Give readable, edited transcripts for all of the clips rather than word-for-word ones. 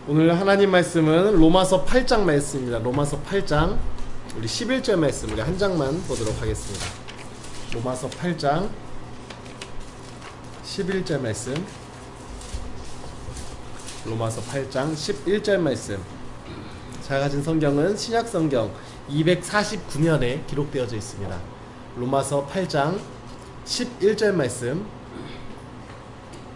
오늘 하나님 말씀은 로마서 8장 말씀입니다. 로마서 8장 우리 11절 말씀 우리 한 장만 보도록 하겠습니다. 로마서 8장 11절 말씀, 로마서 8장 11절 말씀. 제가 가진 성경은 신약성경 249면에 기록되어져 있습니다. 로마서 8장 11절 말씀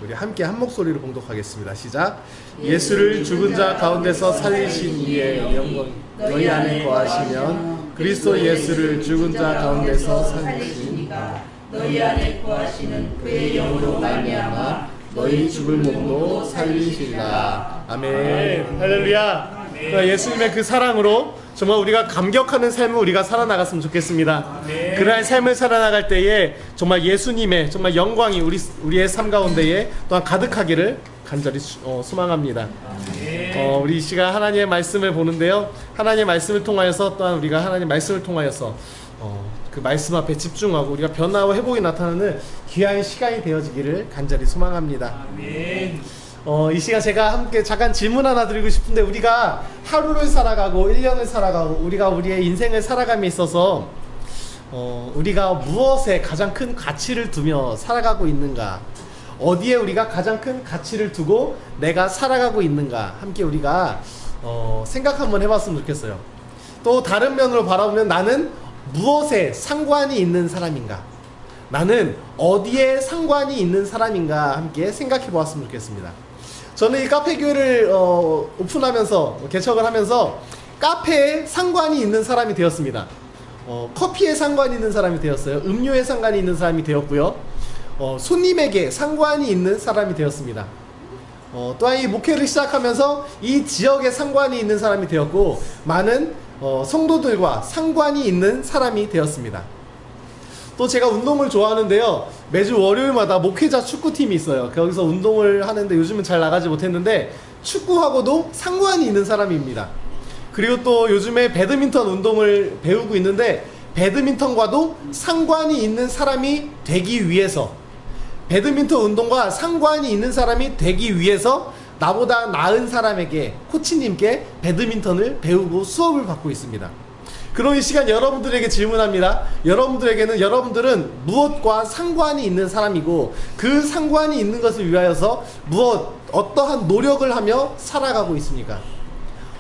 우리 함께 한 목소리로 봉독하겠습니다. 시작. 예수를 죽은 자 가운데서 살리신 이의 영광 너희 안에 거하시면 그리스도 예수를 죽은 자 가운데서 살리시니까 너희 안에 거하시는 그의 영으로 말미암아 너희 죽을 몸도 살리시리라. 아멘. 할렐루야. 예수님의 그 사랑으로 정말 우리가 감격하는 삶을 우리가 살아나갔으면 좋겠습니다. 그러한 삶을 살아나갈 때에 정말 예수님의 정말 영광이 우리의 삶 가운데에 또한 가득하기를 간절히 소망합니다. 우리 이 시간 하나님의 말씀을 보는데요, 하나님의 말씀을 통하여서 또한 우리가 하나님의 말씀을 통하여서 그 말씀 앞에 집중하고 우리가 변화와 회복이 나타나는 귀한 시간이 되어지기를 간절히 소망합니다. 이 시간 제가 함께 잠깐 질문 하나 드리고 싶은데, 우리가 하루를 살아가고 1년을 살아가고 우리가 우리의 인생을 살아감에 있어서 우리가 무엇에 가장 큰 가치를 두며 살아가고 있는가, 어디에 우리가 가장 큰 가치를 두고 내가 살아가고 있는가, 함께 우리가 생각 한번 해봤으면 좋겠어요. 또 다른 면으로 바라보면 나는 무엇에 상관이 있는 사람인가, 나는 어디에 상관이 있는 사람인가 함께 생각해 보았으면 좋겠습니다. 저는 이 카페교회를 오픈하면서 개척을 하면서 카페에 상관이 있는 사람이 되었습니다. 커피에 상관이 있는 사람이 되었어요. 음료에 상관이 있는 사람이 되었고요. 손님에게 상관이 있는 사람이 되었습니다. 또한 이 목회를 시작하면서 이 지역에 상관이 있는 사람이 되었고, 많은 성도들과 상관이 있는 사람이 되었습니다. 또 제가 운동을 좋아하는데요, 매주 월요일마다 목회자 축구팀이 있어요. 거기서 운동을 하는데 요즘은 잘 나가지 못했는데 축구하고도 상관이 있는 사람입니다. 그리고 또 요즘에 배드민턴 운동을 배우고 있는데 배드민턴과도 상관이 있는 사람이 되기 위해서, 배드민턴 운동과 상관이 있는 사람이 되기 위해서 나보다 나은 사람에게, 코치님께 배드민턴을 배우고 수업을 받고 있습니다. 그럼 이 시간 여러분들에게 질문합니다. 여러분들은 무엇과 상관이 있는 사람이고, 그 상관이 있는 것을 위하여서 어떠한 노력을 하며 살아가고 있습니까?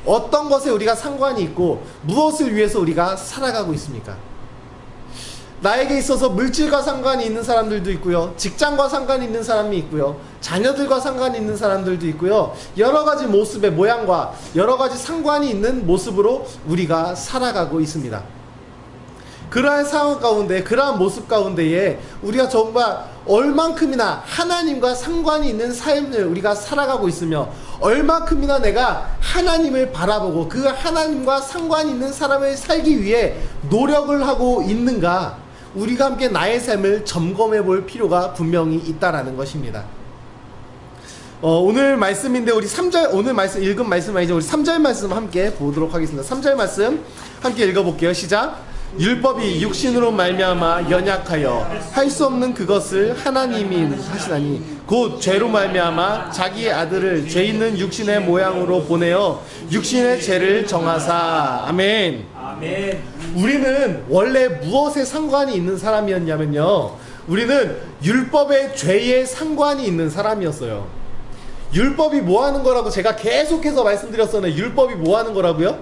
어떤 것에 우리가 상관이 있고 무엇을 위해서 우리가 살아가고 있습니까? 나에게 있어서 물질과 상관이 있는 사람들도 있고요, 직장과 상관이 있는 사람이 있고요, 자녀들과 상관이 있는 사람들도 있고요, 여러가지 모습의 모양과 여러가지 상관이 있는 모습으로 우리가 살아가고 있습니다. 그러한 상황 가운데, 그러한 모습 가운데에 우리가 정말 얼만큼이나 하나님과 상관이 있는 삶을 우리가 살아가고 있으며, 얼만큼이나 내가 하나님을 바라보고 그 하나님과 상관이 있는 사람을 살기 위해 노력을 하고 있는가, 우리가 함께 나의 삶을 점검해 볼 필요가 분명히 있다라는 것입니다. 오늘 말씀인데 우리 3절, 오늘 말씀 읽은 말씀 아니죠, 우리 3절 말씀 함께 보도록 하겠습니다. 3절 말씀 함께 읽어볼게요. 시작. 율법이 육신으로 말미암아 연약하여 할 수 없는 그것을 하나님이 하시나니 곧 죄로 말미암아 자기의 아들을 죄 있는 육신의 모양으로 보내어 육신의 죄를 정하사. 아멘. 아멘. 우리는 원래 무엇에 상관이 있는 사람이었냐면요, 우리는 율법의 죄에 상관이 있는 사람이었어요. 율법이 뭐 하는 거라고 제가 계속해서 말씀드렸었는데, 율법이 뭐 하는 거라고요?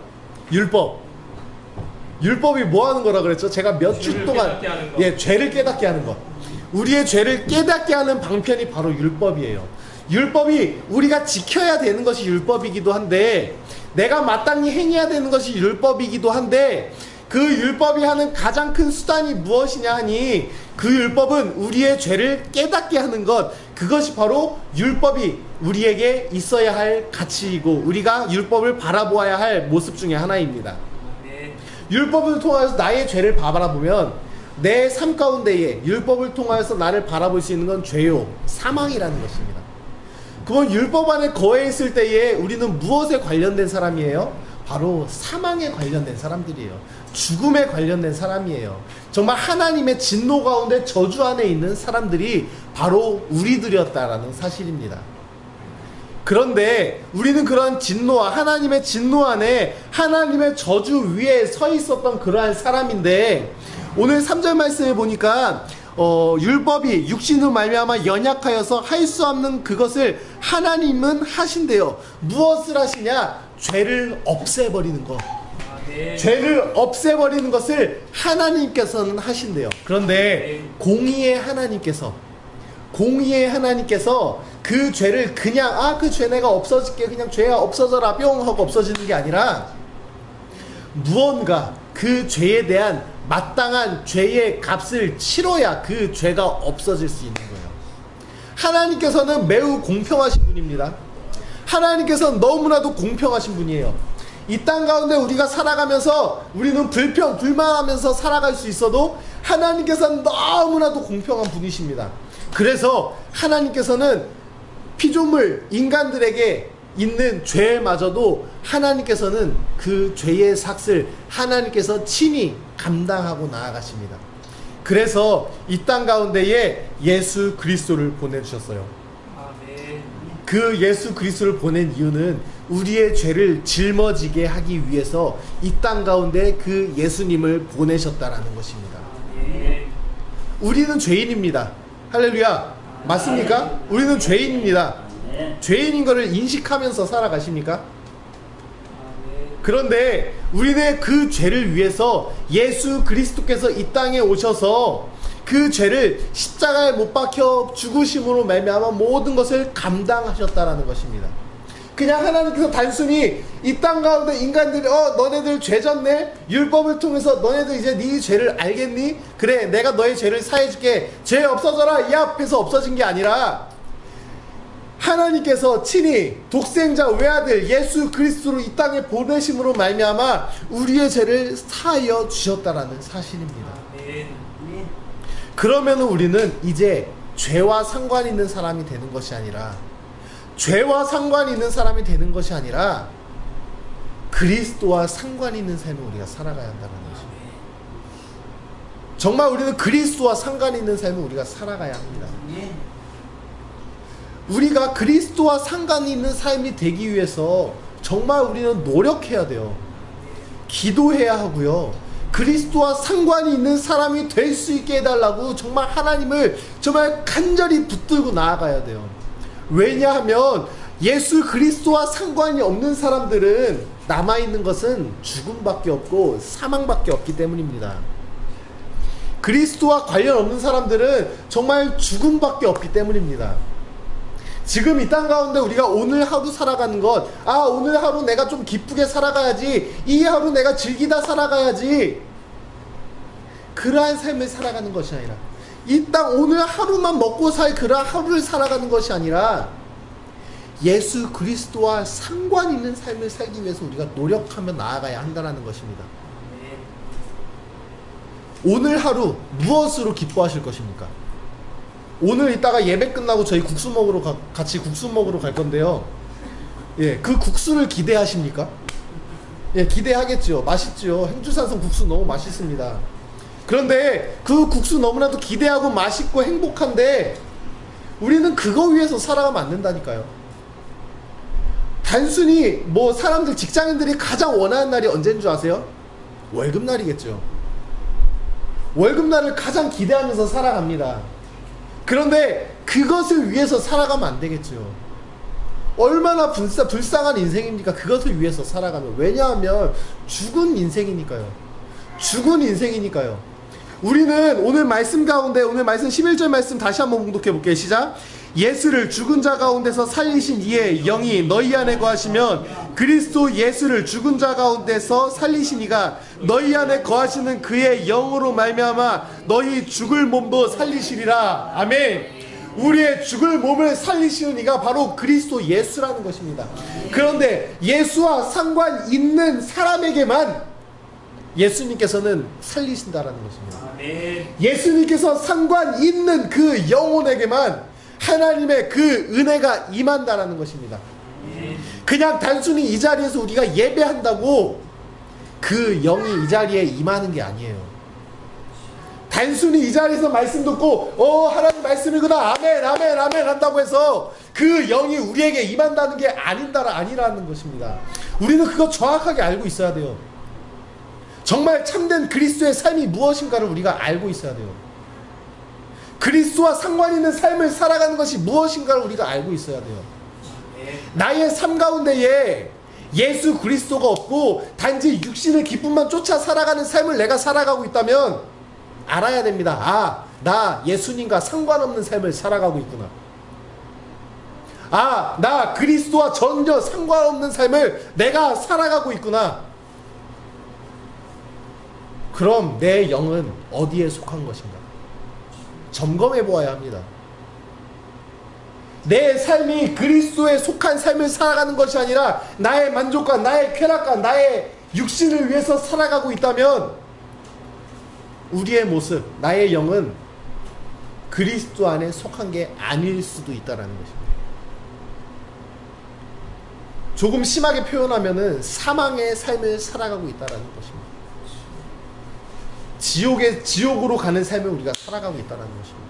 율법이 뭐 하는 거라 그랬죠? 제가 몇 주 동안 죄를 깨닫게 하는 것. 우리의 죄를 깨닫게 하는 방편이 바로 율법이에요. 율법이 우리가 지켜야 되는 것이 율법이기도 한데, 내가 마땅히 행해야 되는 것이 율법이기도 한데, 그 율법이 하는 가장 큰 수단이 무엇이냐 하니, 그 율법은 우리의 죄를 깨닫게 하는 것, 그것이 바로 율법이 우리에게 있어야 할 가치이고 우리가 율법을 바라보아야 할 모습 중에 하나입니다. 율법을 통하여서 나의 죄를 바라보면 내 삶 가운데에 율법을 통하여서 나를 바라볼 수 있는 건 죄요, 사망이라는 것입니다. 그건 율법 안에 거해 있을 때에 우리는 무엇에 관련된 사람이에요? 바로 사망에 관련된 사람들이에요. 죽음에 관련된 사람이에요. 정말 하나님의 진노 가운데 저주 안에 있는 사람들이 바로 우리들이었다라는 사실입니다. 그런데 우리는 그런 진노와 하나님의 진노 안에 하나님의 저주 위에 서 있었던 그러한 사람인데, 오늘 3절 말씀에 보니까 율법이 육신으로 말미암아 연약하여서 할 수 없는 그것을 하나님은 하신대요. 무엇을 하시냐? 죄를 없애버리는 것. 죄를 없애버리는 것을 하나님께서는 하신대요. 그런데 공의의 하나님께서 그 죄를 그냥 그 죄 내가 없어질게, 그냥 죄가 없어져라 뿅 하고 없어지는 게 아니라, 무언가 그 죄에 대한 마땅한 죄의 값을 치러야 그 죄가 없어질 수 있는 거예요. 하나님께서는 매우 공평하신 분입니다. 하나님께서는 너무나도 공평하신 분이에요. 이 땅 가운데 우리가 살아가면서 우리는 불만하면서 살아갈 수 있어도 하나님께서는 너무나도 공평한 분이십니다. 그래서 하나님께서는 피조물 인간들에게 있는 죄마저도 하나님께서는 그 죄의 삭을 하나님께서 친히 감당하고 나아가십니다. 그래서 이 땅 가운데에 예수 그리스도를 보내주셨어요. 그 예수 그리스도를 보낸 이유는 우리의 죄를 짊어지게 하기 위해서 이 땅 가운데 그 예수님을 보내셨다라는 것입니다. 우리는 죄인입니다. 할렐루야. 맞습니까? 우리는 죄인입니다. 죄인인 것을 인식하면서 살아가십니까? 그런데 우리는 그 죄를 위해서 예수 그리스도께서 이 땅에 오셔서 그 죄를 십자가에 못 박혀 죽으심으로 말미암아 모든 것을 감당하셨다라는 것입니다. 그냥 하나님께서 단순히 이 땅 가운데 인간들이 너네들 죄 졌네? 율법을 통해서 너네들 이제 네 죄를 알겠니? 그래, 내가 너의 죄를 사해줄게. 죄 없어져라 이 앞에서 없어진 게 아니라, 하나님께서 친히 독생자 외아들 예수 그리스도를 이 땅에 보내심으로 말미암아 우리의 죄를 사하여 주셨다라는 사실입니다. 그러면 우리는 이제 죄와 상관 있는 사람이 되는 것이 아니라, 죄와 상관이 있는 사람이 되는 것이 아니라 그리스도와 상관이 있는 삶을 우리가 살아가야 한다는 것입니다. 정말 우리는 그리스도와 상관이 있는 삶을 우리가 살아가야 합니다. 우리가 그리스도와 상관이 있는 삶이 되기 위해서 정말 우리는 노력해야 돼요. 기도해야 하고요. 그리스도와 상관이 있는 사람이 될 수 있게 해달라고 정말 하나님을 정말 간절히 붙들고 나아가야 돼요. 왜냐하면 예수 그리스도와 상관이 없는 사람들은 남아있는 것은 죽음밖에 없고 사망밖에 없기 때문입니다. 그리스도와 관련 없는 사람들은 정말 죽음밖에 없기 때문입니다. 지금 이 땅 가운데 우리가 오늘 하루 살아가는 것, 오늘 하루 내가 좀 기쁘게 살아가야지, 이 하루 내가 즐기다 살아가야지, 그러한 삶을 살아가는 것이 아니라, 이 땅 오늘 하루만 먹고 살 그러한 하루를 살아가는 것이 아니라 예수 그리스도와 상관 있는 삶을 살기 위해서 우리가 노력하며 나아가야 한다는 것입니다. 오늘 하루 무엇으로 기뻐하실 것입니까? 오늘 이따가 예배 끝나고 저희 국수 먹으러 같이 국수 먹으러 갈 건데요. 그 국수를 기대하십니까? 기대하겠죠. 맛있죠. 행주산성 국수 너무 맛있습니다. 그런데 그 국수 너무나도 기대하고 맛있고 행복한데 우리는 그거 위해서 살아가면 안 된다니까요. 단순히 사람들, 직장인들이 가장 원하는 날이 언제인 줄 아세요? 월급날이겠죠. 월급날을 가장 기대하면서 살아갑니다. 그런데 그것을 위해서 살아가면 안 되겠죠. 얼마나 불쌍한 인생입니까? 그것을 위해서 살아가면. 왜냐하면 죽은 인생이니까요. 죽은 인생이니까요. 우리는 오늘 말씀 가운데, 오늘 말씀 11절 말씀 다시 한번 봉독해 볼게요. 시작. 예수를 죽은 자 가운데서 살리신 이의 영이 너희 안에 거하시면 그리스도 예수를 죽은 자 가운데서 살리신 이가 너희 안에 거하시는 그의 영으로 말미암아 너희 죽을 몸도 살리시리라. 아멘. 우리의 죽을 몸을 살리시는 이가 바로 그리스도 예수라는 것입니다. 그런데 예수와 상관 있는 사람에게만 예수님께서는 살리신다라는 것입니다. 예수님께서 상관 있는 그 영혼에게만 하나님의 그 은혜가 임한다라는 것입니다. 그냥 단순히 이 자리에서 우리가 예배한다고 그 영이 이 자리에 임하는 게 아니에요. 단순히 이 자리에서 말씀 듣고 하나님 말씀이구나 아멘 아멘 아멘 한다고 해서 그 그 영이 우리에게 임한다는 게 아니라는 것입니다. 우리는 그거 정확하게 알고 있어야 돼요. 정말 참된 그리스도의 삶이 무엇인가를 우리가 알고 있어야 돼요. 그리스도와 상관 있는 삶을 살아가는 것이 무엇인가를 우리가 알고 있어야 돼요. 나의 삶 가운데에 예수 그리스도가 없고 단지 육신의 기쁨만 쫓아 살아가는 삶을 내가 살아가고 있다면 알아야 됩니다. 아, 나 예수님과 상관없는 삶을 살아가고 있구나. 아, 나 그리스도와 전혀 상관없는 삶을 내가 살아가고 있구나. 그럼 내 영은 어디에 속한 것인가? 점검해 보아야 합니다. 내 삶이 그리스도에 속한 삶을 살아가는 것이 아니라 나의 만족과 나의 쾌락과 나의 육신을 위해서 살아가고 있다면 우리의 모습, 나의 영은 그리스도 안에 속한 게 아닐 수도 있다는 것입니다. 조금 심하게 표현하면은 사망의 삶을 살아가고 있다는 것입니다. 지옥으로 가는 삶을 우리가 살아가고 있다는 것입니다.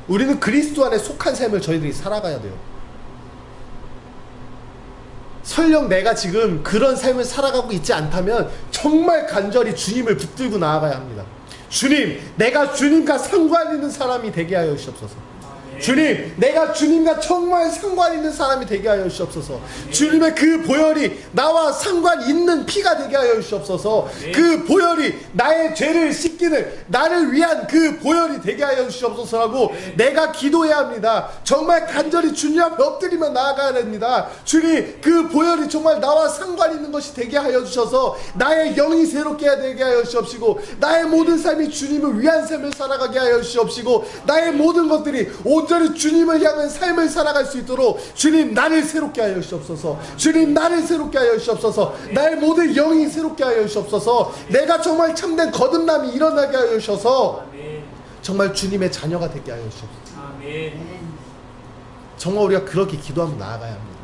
우리는 그리스도 안에 속한 삶을 저희들이 살아가야 돼요. 설령 내가 지금 그런 삶을 살아가고 있지 않다면 정말 간절히 주님을 붙들고 나아가야 합니다. 주님, 내가 주님과 상관 있는 사람이 되게 하여 주시옵소서. 주님, 내가 주님과 정말 상관 있는 사람이 되게 하여 주시옵소서. 주님의 그 보혈이 나와 상관 있는 피가 되게 하여 주시옵소서. 그 보혈이 나의 죄를 씻기는 나를 위한 그 보혈이 되게 하여 주시옵소서라고 내가 기도해야 합니다. 정말 간절히 주님 앞에 엎드리며 나아가야 됩니다. 주님, 그 보혈이 정말 나와 상관 있는 것이 되게 하여 주셔서 나의 영이 새롭게 되게 하여 주시옵시고 나의 모든 삶이 주님을 위한 삶을 살아가게 하여 주시옵시고 나의 모든 것들이 온전히 주님을 향한 삶을 살아갈 수 있도록 주님 나를 새롭게 하여 주시옵소서. 주님 나를 새롭게 하여 주시옵소서. 나의 모든 영이 새롭게 하여 주시옵소서. 내가 정말 참된 거듭남이 일어나게 하여 주셔서 정말 주님의 자녀가 되게 하여 주시옵소서. 정말 우리가 그렇게 기도하며 나아가야 합니다.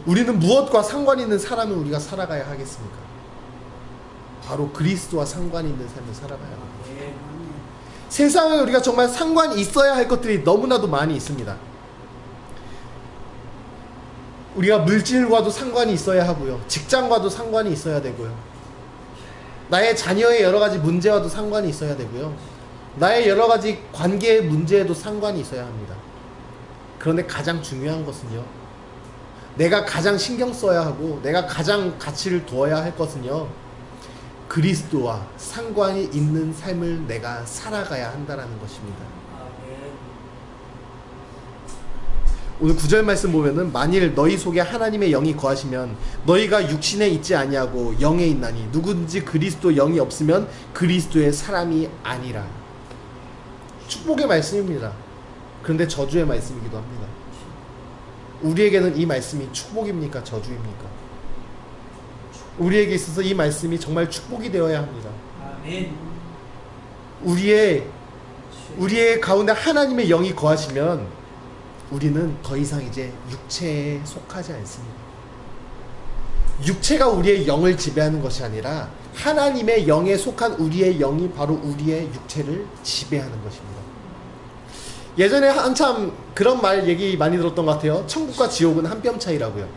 우리는 무엇과 상관 있는 사람을 우리가 살아가야 하겠습니까? 바로 그리스도와 상관 있는 삶을 살아가야 합니다. 세상에 우리가 정말 상관이 있어야 할 것들이 너무나도 많이 있습니다. 우리가 물질과도 상관이 있어야 하고요. 직장과도 상관이 있어야 되고요. 나의 자녀의 여러 가지 문제와도 상관이 있어야 되고요. 나의 여러 가지 관계의 문제에도 상관이 있어야 합니다. 그런데 가장 중요한 것은요, 내가 가장 신경 써야 하고 내가 가장 가치를 두어야 할 것은요, 그리스도와 상관이 있는 삶을 내가 살아가야 한다는 것입니다. 오늘 9절 말씀 보면은 만일 너희 속에 하나님의 영이 거하시면 너희가 육신에 있지 아니하고 영에 있나니 누구든지 그리스도 영이 없으면 그리스도의 사람이 아니라. 축복의 말씀입니다. 그런데 저주의 말씀이기도 합니다. 우리에게는 이 말씀이 축복입니까? 저주입니까? 우리에게 있어서 이 말씀이 정말 축복이 되어야 합니다. 우리의 가운데 하나님의 영이 거하시면 우리는 더 이상 이제 육체에 속하지 않습니다. 육체가 우리의 영을 지배하는 것이 아니라 하나님의 영에 속한 우리의 영이 바로 우리의 육체를 지배하는 것입니다. 예전에 한참 그런 얘기 많이 들었던 것 같아요. 천국과 지옥은 한 뼘 차이라고요.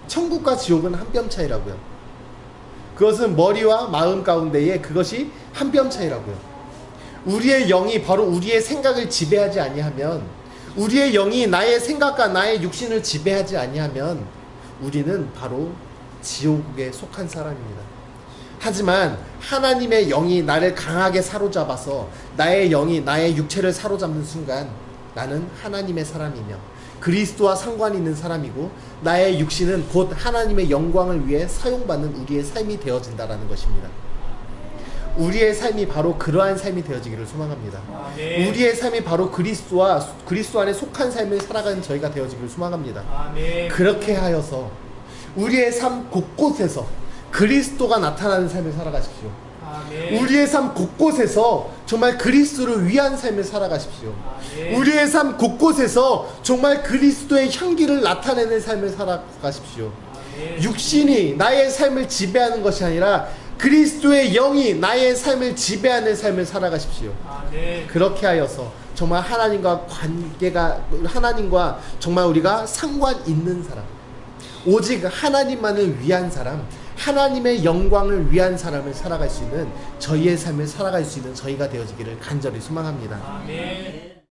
천국과 지옥은 한 뼘 차이라고요. 그것은 머리와 마음 가운데에 그것이 한 뼘 차이라고요. 우리의 영이 바로 우리의 생각을 지배하지 아니하면, 우리의 영이 나의 생각과 나의 육신을 지배하지 아니하면 우리는 바로 지옥에 속한 사람입니다. 하지만 하나님의 영이 나를 강하게 사로잡아서 나의 영이 나의 육체를 사로잡는 순간 나는 하나님의 사람이며 그리스도와 상관이 있는 사람이고 나의 육신은 곧 하나님의 영광을 위해 사용받는 우리의 삶이 되어진다라는 것입니다. 우리의 삶이 바로 그러한 삶이 되어지기를 소망합니다. 아멘. 우리의 삶이 바로 그리스도 안에 속한 삶을 살아가는 저희가 되어지기를 소망합니다. 아멘. 그렇게 하여서 우리의 삶 곳곳에서 그리스도가 나타나는 삶을 살아가십시오. 아멘. 우리의 삶 곳곳에서 정말 그리스도를 위한 삶을 살아가십시오. 아멘. 우리의 삶 곳곳에서 정말 그리스도의 향기를 나타내는 삶을 살아가십시오. 아멘. 육신이 나의 삶을 지배하는 것이 아니라 그리스도의 영이 나의 삶을 지배하는 삶을 살아가십시오. 그렇게 하여서 정말 하나님과 관계가, 하나님과 정말 우리가 상관 있는 사람, 오직 하나님만을 위한 사람, 하나님의 영광을 위한 사람을 살아갈 수 있는, 저희의 삶을 살아갈 수 있는 저희가 되어지기를 간절히 소망합니다. 아멘.